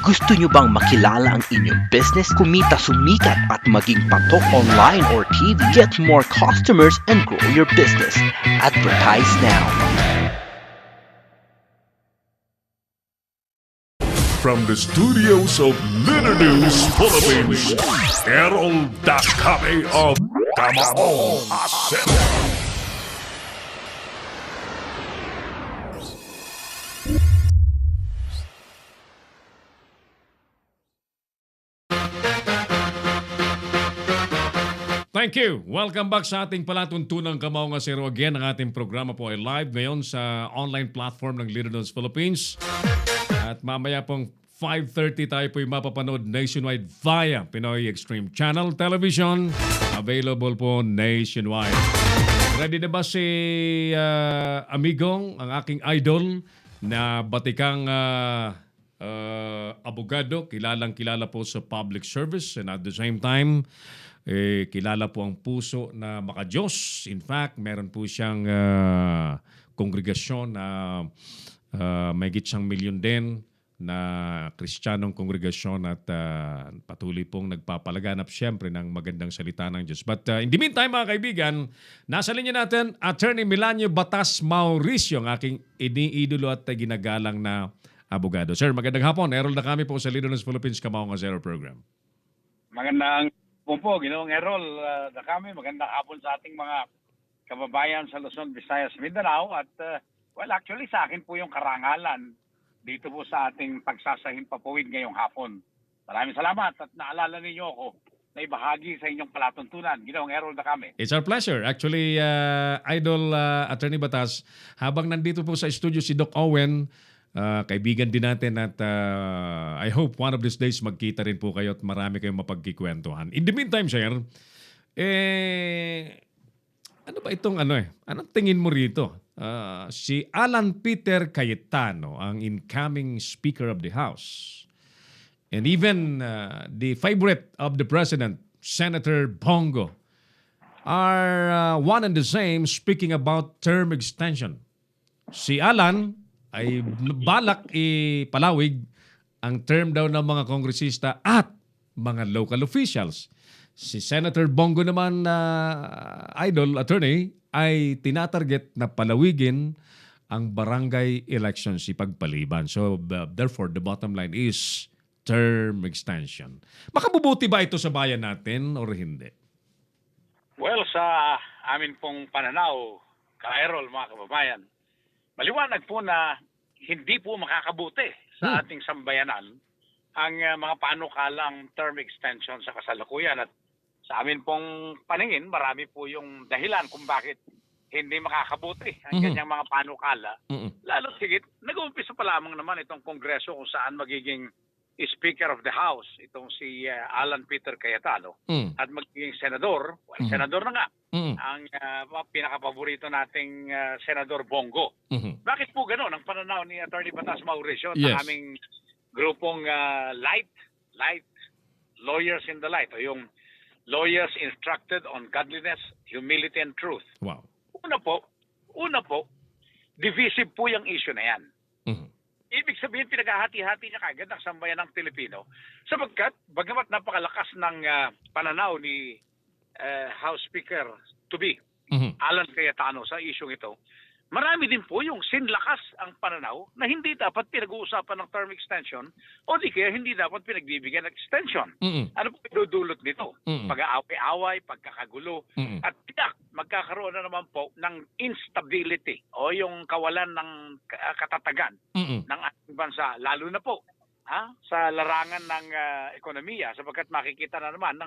Gusto nyo bang makilala ang inyong business, kumita, sumikat at maging patok online or TV? Get more customers and grow your business. Advertise now. From the studios of Litter News Philippines, Errol Dakame of Tamaong Asep. Thank you. Welcome back sa ating palatuntunang Kamao nga Zero again. Ang ating programa po ay live ngayon sa online platform ng Litter News Philippines. At mamaya pong 5:30 tayo po'y mapapanood nationwide via Pinoy Extreme Channel Television. Available po nationwide. Ready na ba si Amigong, ang aking idol, na batikang abogado, kilala po sa public service and at the same time, kilala po ang puso na makadiyos. In fact, meron po siyang kongregasyon na may siyang milyon din na Kristiyanong kongregasyon at patuloy pong nagpapalaganap siyempre ng magandang salita ng Diyos. But in the meantime, mga kaibigan, nasa linya natin, Attorney Milanio Batas Mauricio, ang aking iniidolo at ginagalang na abogado. Sir, magandang hapon. Errol na kami po sa Litter News Philippines Kamao nga Zero program. Magandang po, Ginoong Errol, na kami. Magandang hapon sa ating mga kababayan sa Luzon, Visayas, Mindanao. At well, actually sa akin po yung karangalan dito po sa ating pagsasahimpapawid ngayong hapon. Maraming salamat at naalala ninyo ako na ibahagi sa inyong palatuntunan. Ginoong Errol na kami. It's our pleasure. Actually, Idol Attorney Batas, habang nandito po sa studio si Doc Owen, kaibigan din natin at I hope one of these days magkita rin po kayo at marami kayong mapagkikwentuhan. In the meantime, sir, ano ba itong anong tingin mo rito? Si Alan Peter Cayetano, ang incoming Speaker of the House, and even the favorite of the President, Senator Bongo, are one and the same speaking about term extension. Si Alan ay balak ipalawig ang term daw ng mga kongresista at mga local officials. Si Senator Bongo naman, idol attorney, ay tinatarget na palawigin ang barangay elections ipagpaliban. So therefore, the bottom line is term extension. Makabubuti ba ito sa bayan natin or hindi? Well, sa amin pong pananaw, ka-Errol, mga kababayan, maliwanag po na hindi po makakabuti sa ating sambayanan ang mga panukalang term extension sa kasalukuyan. At sa amin pong paningin, marami po yung dahilan kung bakit hindi makakabuti ang kanyang mga panukala. Lalo higit, nag-uumpisa pa lamang naman itong kongreso kung saan magiging Speaker of the House, itong si Alan Peter Cayetano, at magiging senador, senador na nga, ang pinakapaborito nating Senador Bongo. Bakit po gano'n ang pananaw ni Attorney Batas Mauricio at ang aming grupong light lawyers in the light, o yung lawyers instructed on godliness, humility, and truth. Wow. Una po, divisive po yung issue na yan. Ibig sabihin, pinaghahati-hati niya kagad ang sambayan ng Pilipino. Sapagkat, bagamat napakalakas ng pananaw ni House Speaker to be, Alan Cayetano sa isyong ito, marami din po yung sinlakas ang pananaw na hindi dapat pinag-uusapan ng term extension o di kaya hindi dapat pinagbibigyan ng extension. Ano po idudulot nito? Pag-aaway-away, pagkakagulo, at tiyak, magkakaroon na naman po ng instability o yung kawalan ng katatagan ng ating bansa, lalo na po sa larangan ng ekonomiya, sapagkat makikita na naman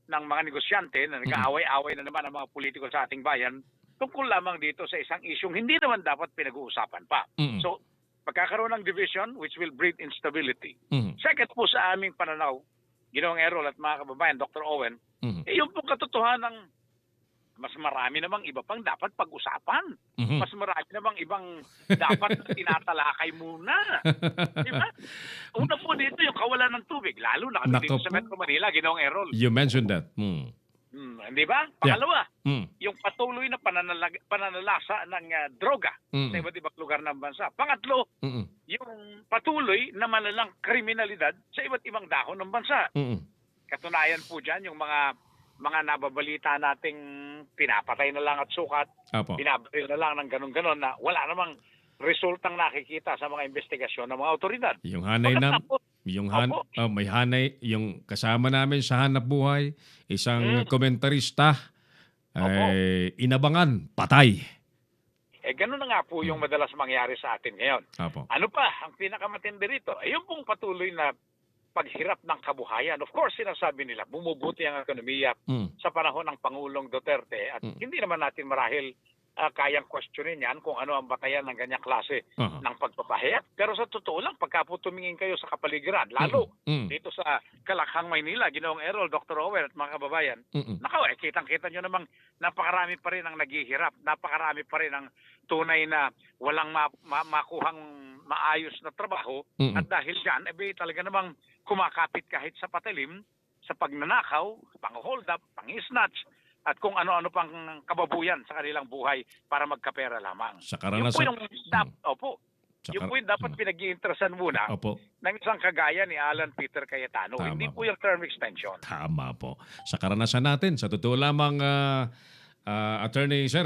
ng mga negosyante na nag-aaway-away na naman ang mga politiko sa ating bayan tungkol lamang dito sa isang isyong hindi naman dapat pinag-uusapan pa. So, magkakaroon ng division which will breed instability. Second po sa aming pananaw, Ginoong Errol at mga kababayan, Dr. Owen, yung pong katotohanan, mas marami namang iba pang dapat pag-usapan. Mas marami namang ibang dapat tinatalakay muna. Diba? Una po dito yung kawalan ng tubig, lalo na dito sa Metro Manila, Ginoong Errol. You mentioned that. Di ba? Pangalawa, Mm. yung patuloy na pananalasa ng droga Mm. sa iba't ibang lugar ng bansa. Pangatlo, Mm. yung patuloy na malalang kriminalidad sa iba't ibang dahon ng bansa. Mm. Katunayan po dyan yung mga nababalita nating pinapatay na lang at sukat, Apo. binabaril na lang ng ganun-ganon na wala namang resultang nakikita sa mga investigasyon ng mga otoridad. Yung hanay na Pagkatapos, Opo. may hanay yung kasama namin sa Hanap Buhay, isang komentarista ay inabangan patay. Ganun na nga po yung madalas mangyari sa atin ngayon. Apo. Ano pa ang pinakamatindi rito? Yung pong patuloy na paghirap ng kabuhayan. Of course, sinasabi nila, bumubuti ang ekonomiya Mm. sa panahon ng Pangulong Duterte at hindi naman natin marahil kayang questionin yan kung ano ang batayan ng ganyang klase Aha. ng pagpapahayag. Pero sa totoo lang, pagka po tumingin kayo sa kapaligiran, lalo Mm. dito sa Kalakhang, Maynila, Ginoong Errol, Dr. Owen at mga kababayan, Mm. kitang-kita nyo namang napakarami pa rin ang naghihirap, napakarami pa rin ang tunay na walang makuhang maayos na trabaho. Mm. At dahil dyan, talaga namang kumakapit kahit sa patalim, sa pagnanakaw, pang-hold up, pang-snatch, at kung ano-ano pang kababuyan sa kanilang buhay para magkapera lamang. Sa Yun po karanasan. yung, yun po yung dapat pinag-iinteresan muna Opo. ng isang kagaya ni Alan Peter Cayetano. Tama Hindi po. po yung term extension. Tama po. Sa karanasan natin, sa totoo lamang, Attorney Sir,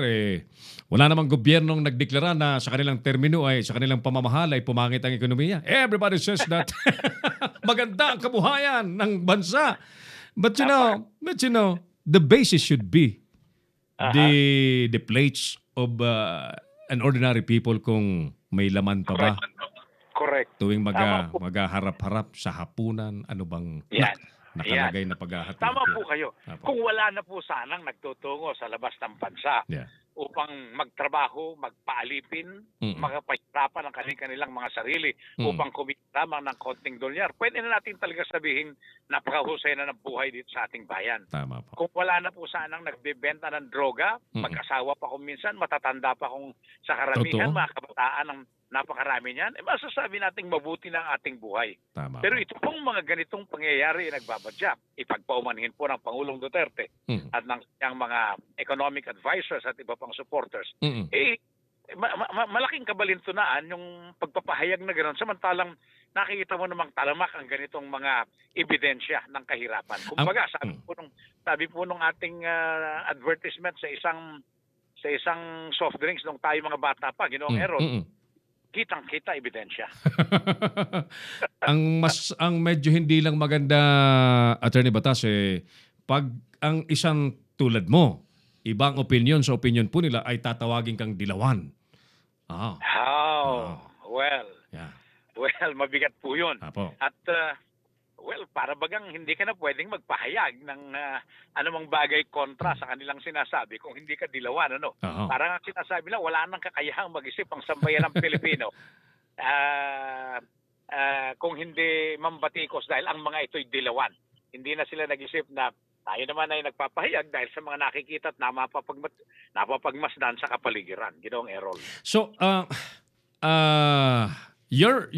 wala namang gobyernong nagdeklara na sa kanilang termino ay sa kanilang pamamahal ay pumangit ang ekonomiya. Everybody says that maganda ang kabuhayan ng bansa. But you know, the basis should be the plates of an ordinary people kung may laman pa ba Correct. tuwing Tama po. maghaharap-harap sa hapunan, ano bang Yan. nakalagay na paghahatid. Tama po kayo. Apo. Kung wala na po sanang nagtutungo sa labas ng bansa Yeah. upang magtrabaho, magpaalipin, Mm-mm. magpahirapan ang kanilang mga sarili upang kumita lamang ng konting dolyar, pwede na natin talaga sabihin napakahusay na ng buhay dito sa ating bayan. Tama po. Kung wala na po sanang nagbebenta ng droga, mag-asawa pa kung minsan, matatanda pa kung sa karamihan, Totoo. mga kabataan ang napakarami niyan, masasabi nating mabuti na ang ating buhay. Tama Pero po. ito pong mga ganitong pangyayari ay nagbabadya. Ipagpaumanhin po ng Pangulong Duterte Mm. at ng kanyang mga economic advisors at iba pang supporters. Mm-mm. Malaking kabalintunaan yung pagpapahayag na gano'n. Samantalang nakikita mo namang talamak ang ganitong mga ebidensya ng kahirapan. Kumbaga, sabi po nung ating advertisement sa isang soft drinks nung tayo mga bata pa, Ginoong Errol, Mm-mm. kitang-kita ebidensya. ang medyo hindi lang maganda, Attorney Batas, pag ang isang tulad mo, ibang opinion sa opinion po nila ay tatawagin kang dilawan. Well, Yeah. mabigat po yun. Apo. At, para bagang hindi ka na pwedeng magpahayag ng anumang bagay kontra sa kanilang sinasabi kung hindi ka dilawan, ano? Oo. Parang ang sinasabi lang, wala nang kakayahang mag-isip ang sambayan ng Pilipino. Kung hindi mambatikos dahil ang mga ito'y dilawan. Hindi na sila nag-isip na tayo naman ay nagpapahayag dahil sa mga nakikita at napapagmasdan sa kapaligiran. Ginoong Errol. So, your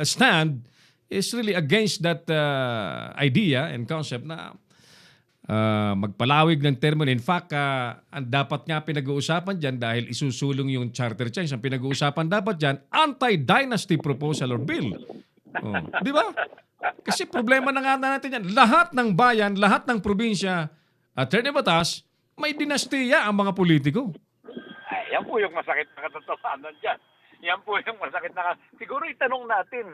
stand is really against that idea and concept na magpalawig ng termino. In fact, ang dapat nga pinag-uusapan dyan dahil isusulong yung charter change, ang pinag-uusapan dapat dyan, anti-dynasty proposal or bill. Di ba? Kasi problema na nga natin yan. Lahat ng bayan, lahat ng probinsya, Attorney Batas, may dinastiya ang mga politiko. Yan po yung masakit na katotohanan dyan. Yan po yung masakit na... Siguro itanong natin,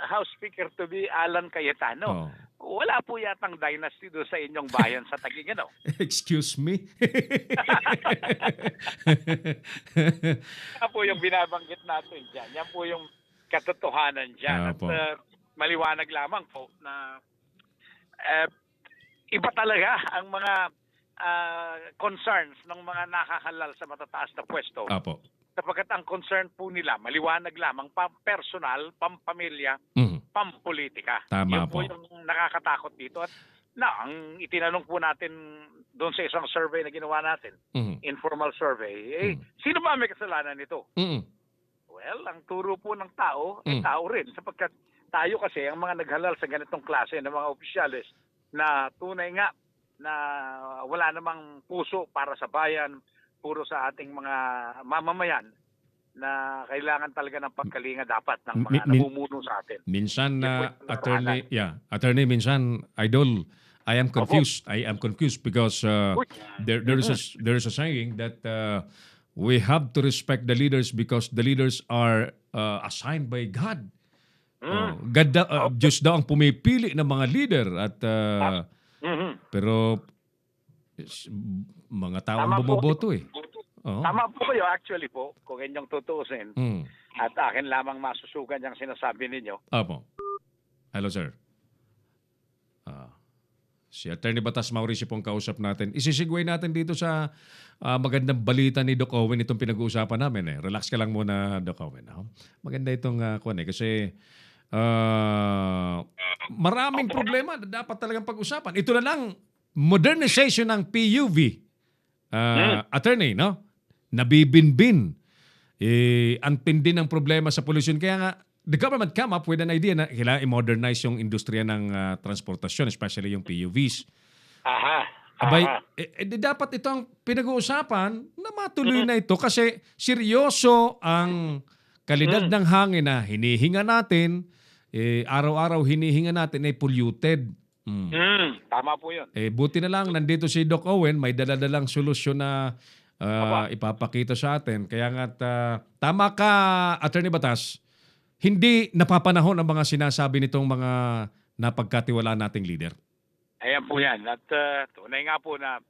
House Speaker to be Alan Cayetano. Wala po yatang dynasty doon sa inyong bayan sa Taguig, ano? Excuse me? Yan po yung binabanggit natin dyan. Yan po yung katotohanan dyan. At maliwanag lamang po na iba talaga ang mga concerns ng mga nakahalal sa matataas na pwesto. Apo. Sapagkat ang concern po nila, maliwanag lamang, personal, pampamilya, pampolitika. Tama Yun po po. yung nakakatakot dito. At ang itinanong po natin doon sa isang survey na ginawa natin, informal survey, sino ba may kasalanan nito? Well, ang turo po ng tao, tao rin. Sapagkat tayo kasi, ang mga naghalal sa ganitong klase ng mga opisyales na tunay nga na wala namang puso para sa bayan, puro sa ating mga mamamayan na kailangan talaga ng pagkalinga dapat ng mga namumuno sa atin. Minsan Yun po na yung attorney, minsan idol, I am confused. I am confused because there is a saying that we have to respect the leaders because the leaders are assigned by God. Diyos daw ang pumipili ng mga leader at pero mga tao ang bumoboto eh. Oo. Tama po kayo actually po, kung inyong tutuusin. At akin lamang masusugan yung sinasabi ninyo. Apo. Hello, sir. Si Attorney Batas Mauricio pong kausap natin. Isisigway natin dito sa magandang balita ni Doc Owen itong pinag-uusapan namin. Relax ka lang muna, Doc Owen. Maganda itong kuwan kasi maraming problema na dapat talagang pag-usapan. Ito na lang, modernization ng PUV. Attorney, no? Nabibinbin. Ang tindi ng problema sa pollution. Kaya nga, the government come up with an idea na kailangan i-modernize yung industriya ng transportasyon, especially yung PUVs. Abay, dapat ito ang pinag-uusapan na matuloy na ito kasi seryoso ang kalidad ng hangin na hinihinga natin, araw-araw hinihinga natin ay polluted. Tama po yun. Buti na lang, nandito si Doc Owen, may daladalang solusyon na ipapakita sa atin. Kaya nga, tama ka, Attorney Batas, hindi napapanahon ang mga sinasabi nitong mga napagkatiwalaan nating leader. Ayan po yan. At tunay nga po na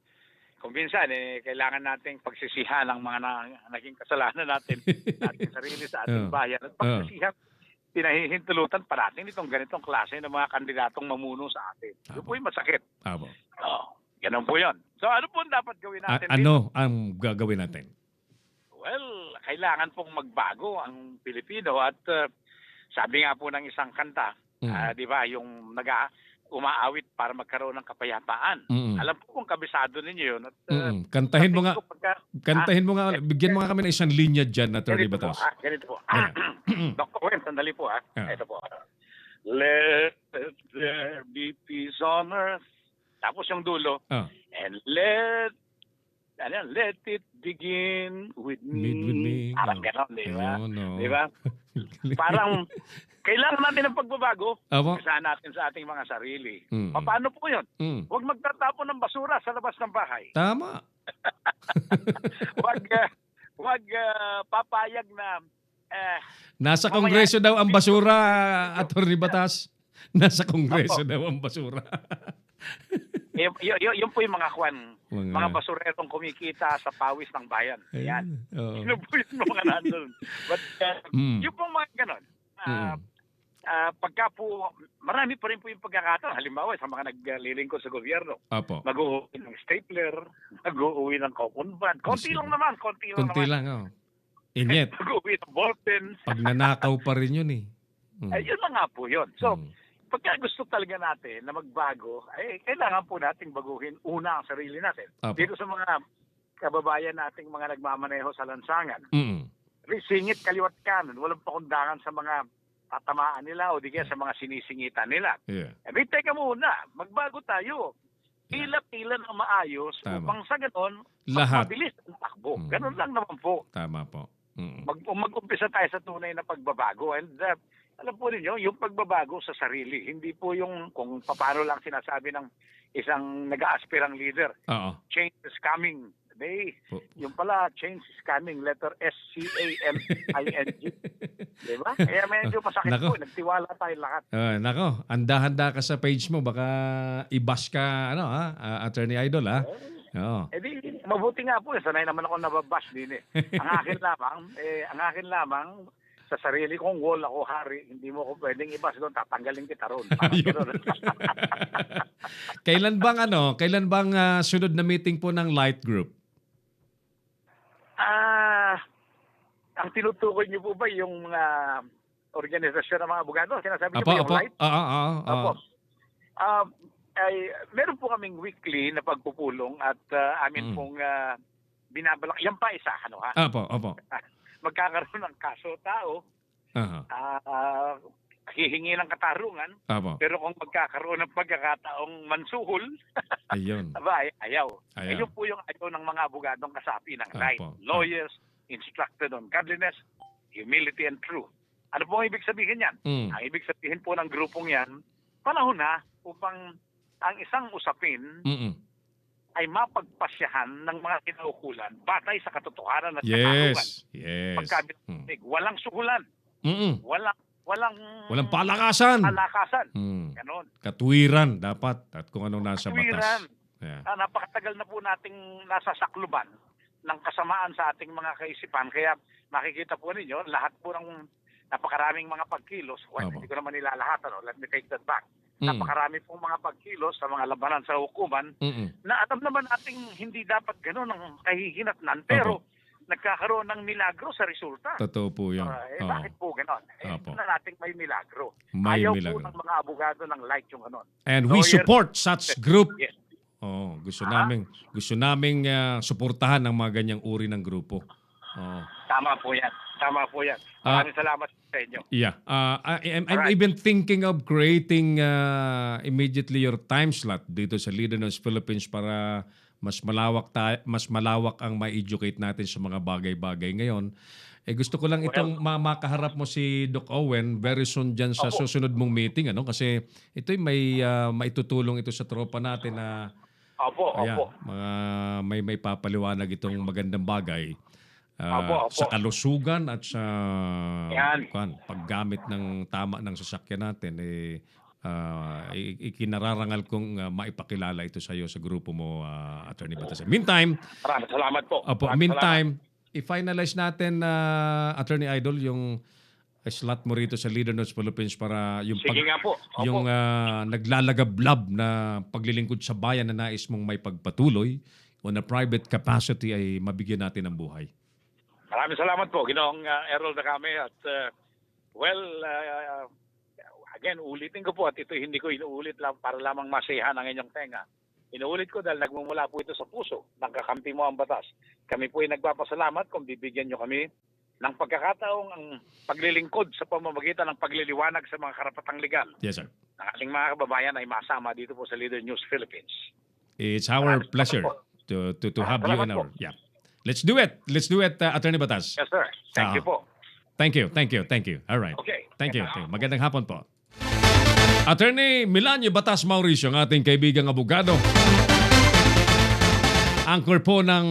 kung minsan, kailangan nating pagsisihan ang mga naging kasalanan natin sarili sa ating bayan. At pagsisihan, pinahihintulutan pa natin itong ganitong klase ng mga kandidatong mamuno sa atin. Yun po yung masakit. Ganun po yun. So ano po dapat gawin natin? Ano ang gagawin natin? Well, kailangan pong magbago ang Pilipino at sabi nga po ng isang kanta, di ba, yung umaawit para magkaroon ng kapayapaan. Alam po kung kabisado ninyo yun. At, kantahin mo nga, bigyan mo nga kami ng isang linya dyan, Attorney Batas. Ganito po. Dr. Wen, sandali po Ito po. Let there be peace on earth. Tapos yung dulo. And let it begin with me. Parang gano'n, di ba? No. Di ba? Parang kailangan natin ng pagbabago. Kasaan natin sa ating mga sarili. Paano po yun? Huwag magtatapon ng basura sa labas ng bahay. Tama. Huwag papayag na nasa Kongreso daw ang basura, Attorney Batas. Nasa Kongreso daw ang basura. Yun po yung mga basurerong kumikita sa pawis ng bayan. Yan. Yun po yung mga nandun. But yung pong mga ganon, pagka po, marami pa rin po yung pagkakataon. Halimbawa, sa mga naglilingkod sa gobyerno, mag-uuwi ng stapler, mag-uuwi ng coupon van. Konti lang naman. Inyet. Mag-uuwi ng ballpen. Pag nanakaw pa rin yun eh. Yun na nga po yun. So, pagka gusto talaga natin na magbago, kailangan po nating baguhin una ang sarili natin. Dito sa mga kababayan nating mga nagmamaneho sa lansangan, singit kaliwat kanan, walang pakundangan sa mga tatamaan nila o di kaya sa mga sinisingitan nila. Teka muna, magbago tayo. Tila-tila ng maayos upang sa ganon, mabilis ang takbo. Ganon lang naman po. Tama po. Mag-umpisa tayo sa tunay na pagbabago. And alam po ninyo, yung pagbabago sa sarili, hindi po yung kung paano lang sinasabi ng isang nag-aaspirang leader. Change is coming. Yung pala, change is coming. Letter S-C-A-M-I-N-G. Diba? Kaya medyo masakit po. Nagtiwala tayo lahat. Nako, handa-handa ka sa page mo. Baka i-bash ka, Attorney Idol, ha? Mabuti nga po. Sanay naman ako nababash din eh. Ang akin lamang, sa sarili kong wall ako hari, hindi mo ko pwedeng ibas doon, tatanggalin kita roon. Kailan bang sunod na meeting po ng Light Group? Ang tinutukoy niyo po ba yung mga organisasyon ng mga abogado? Sinasabi niyo ba yung Light? Meron po kaming weekly na pagpupulong at amin pong binabalak. Yan pa isa, Opo. Magkakaroon ng kaso tao, hihingi ng katarungan, pero kung magkakaroon ng pagkakataong mansuhol, Ayun. Aba, ayaw. Ayaw. Ayun po yung ayaw ng mga abogadong kasapi ng Opo. right. Lawyers, instructed on godliness, humility, and truth. Ano po ang ibig sabihin yan? Mm. Ang ibig sabihin po ng grupong yan, panahon na upang ang isang usapin Mm-mm. ay mapagpasyahan ng mga kinaukulan batay sa katotohanan at katarungan. Yes. Pagkabinig, walang sugulan, Mm-mm. walang palakasan. palakasan. Mm. Ganon. Katuwiran dapat at kung ano nasa Katuwiran. batas. Yeah. Napakatagal na po nating nasa sakluban ng kasamaan sa ating mga kaisipan. Kaya makikita po ninyo, lahat po ng napakaraming mga pagkilos, Opo. hindi ko naman nilalahat, let me take that back. Mm. Napakarami pong mga pagkilos sa mga labanan sa hukuman Mm-mm. na alam naman nating hindi dapat gano'n ang kahihinatnan, pero nagkakaroon ng milagro sa resulta. Totoo po yun. Oo. Bakit po gano'n? Opo. Na nating may milagro. May Ayaw milagro. po ng mga abogado ng like yung gano'n. And we Lawyers- support such group. Yes. Oh, gusto naming suportahan ng mga ganyang uri ng grupo. Oh. Tama po yan. Maraming salamat sa inyo. Yeah. I'm Alright. even thinking of creating immediately your time slot dito sa Leader News Philippines para mas malawak ang ma-educate natin sa mga bagay-bagay ngayon. Gusto ko lang itong makaharap mo si Doc Owen very soon dyan sa susunod mong meeting, kasi ito'y maitutulong ito sa tropa natin na Opo. may papaliwanag itong magandang bagay. Opo. Sa kalusugan at sa Yan. paggamit ng tama ng sasakyan natin, ikinararangal kong maipakilala ito sa iyo sa grupo mo, Attorney Batas. Meantime, Maraming salamat po. i-finalize natin, Attorney Idol, yung slot mo rito sa Leader Notes Philippines para yung Sige nga po. Opo. yung naglalagablab na paglilingkod sa bayan na nais mong may pagpatuloy on a private capacity ay mabigyan natin ng buhay. Maraming salamat po, Ginoong Errol Dacame. At again, ulitin ko po at ito hindi ko inuulit lang para lamang masayahan ang inyong tenga. Inuulit ko dahil nagmumula po ito sa puso ng kakampi mo ang batas. Kami po ay nagpapasalamat kung bibigyan nyo kami ng pagkakataong ang paglilingkod sa pamamagitan ng pagliliwanag sa mga karapatang legal Yes, sir. ng ating mga kababayan ay masama dito po sa Leader News Philippines. It's our pleasure to have you in our... Yeah. Let's do it, Attorney Batas. Yes, sir. Thank you po. Thank you. All right. Okay. Thank you. Magandang hapon po. Attorney Milanio Batas Mauricio, ang ating kaibigang abogado. Anchor po ng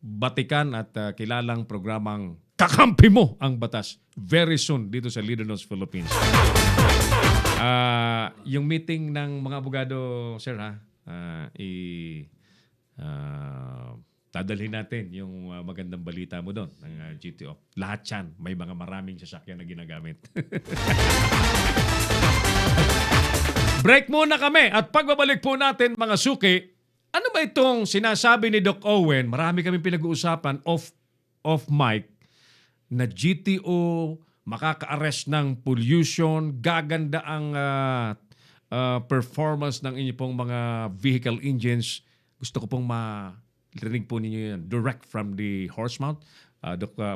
batikan at kilalang programang Kakampi Mo ang Batas very soon dito sa Leader Notes Philippines. Yung meeting ng mga abogado, sir, dadalhin natin yung magandang balita mo doon ng GTO. Lahat yan, may mga maraming sasakyan na ginagamit. Break muna kami at pagbabalik po natin mga suki, ano ba itong sinasabi ni Doc Owen? Marami kaming pinag-uusapan off mic na GTO makaka-arrest ng pollution, gaganda ang performance ng inyong pong mga vehicle engines. Gusto ko pong marinig po ninyo yan direct from the horse mount,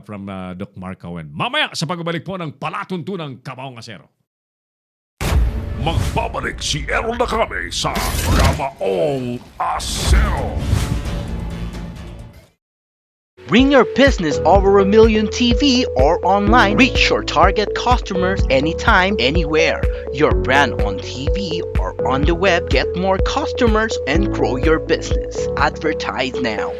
from Doc Mark Owen. Mamaya sa pagbabalik po ng Palatuntunang Kabaong Asero. Magbabalik si Errol Dacame sa Kabaong Asero. Bring your business over 1 million TV or online. Reach your target customers anytime, anywhere. Your brand on TV or on the web. Get more customers and grow your business. Advertise now.